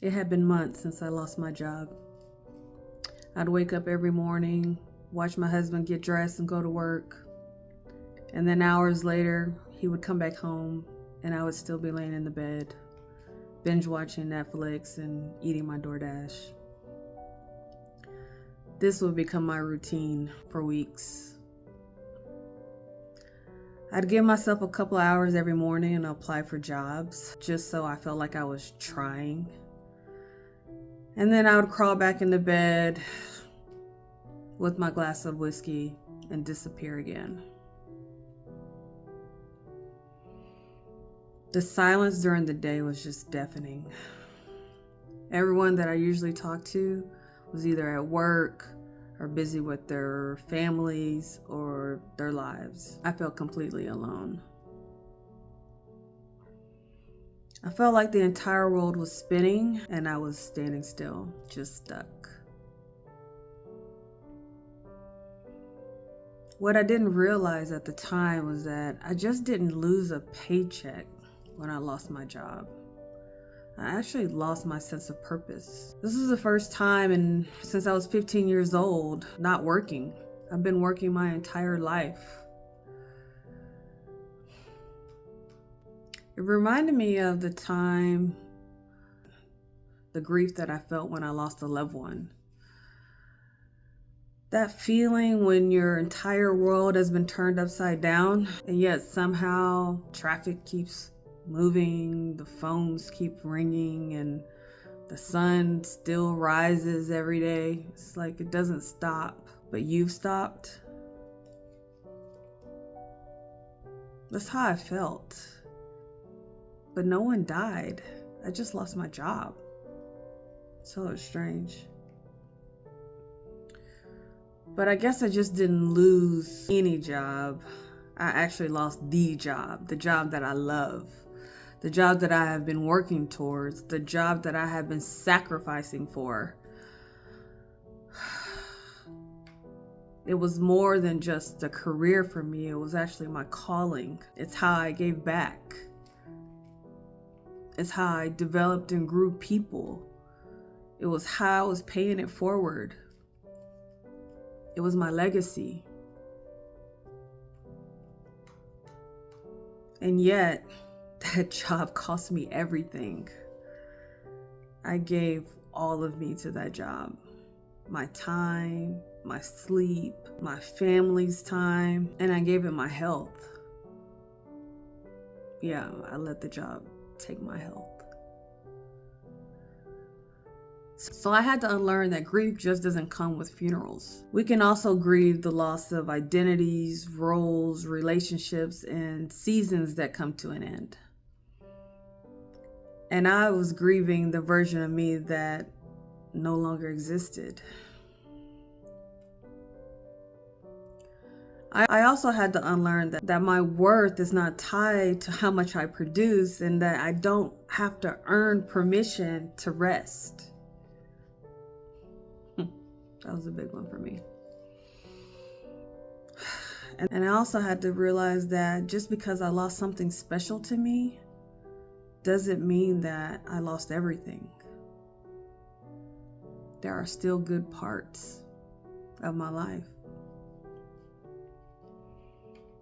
It had been months since I lost my job. I'd wake up every morning, watch my husband get dressed and go to work, and then hours later, he would come back home and I would still be laying in the bed, binge watching Netflix and eating my DoorDash. This would become my routine for weeks. I'd give myself a couple hours every morning and apply for jobs just so I felt like I was trying. And then I would crawl back into bed with my glass of whiskey and disappear again. The silence during the day was just deafening. Everyone that I usually talked to was either at work or busy with their families or their lives. I felt completely alone. I felt like the entire world was spinning and I was standing still, just stuck. What I didn't realize at the time was that I just didn't lose a paycheck when I lost my job. I actually lost my sense of purpose. This was the first time since I was 15 years old not working. I've been working my entire life. It reminded me of the grief that I felt when I lost a loved one. That feeling when your entire world has been turned upside down, and yet somehow traffic keeps moving, the phones keep ringing, and the sun still rises every day. It's like it doesn't stop, but you've stopped. That's how I felt. But no one died. I just lost my job. So it's strange. But I guess I just didn't lose any job. I actually lost the job that I love, the job that I have been working towards, the job that I have been sacrificing for. It was more than just a career for me. It was actually my calling. It's how I gave back. It's how I developed and grew people. It was how I was paying it forward. It was my legacy. And yet, that job cost me everything. I gave all of me to that job. My time, my sleep, my family's time, and I gave it my health. Yeah, I let the job take my health. So I had to unlearn that grief just doesn't come with funerals. We can also grieve the loss of identities, roles, relationships, and seasons that come to an end. And I was grieving the version of me that no longer existed. I also had to unlearn that my worth is not tied to how much I produce and that I don't have to earn permission to rest. That was a big one for me. And I also had to realize that just because I lost something special to me doesn't mean that I lost everything. There are still good parts of my life.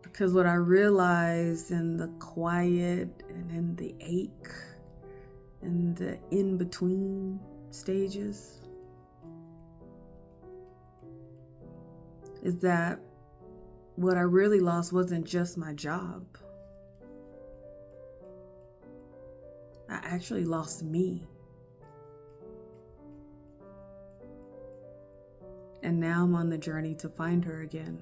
Because what I realized in the quiet and in the ache and the in-between stages is that what I really lost wasn't just my job. I actually lost me. And now I'm on the journey to find her again.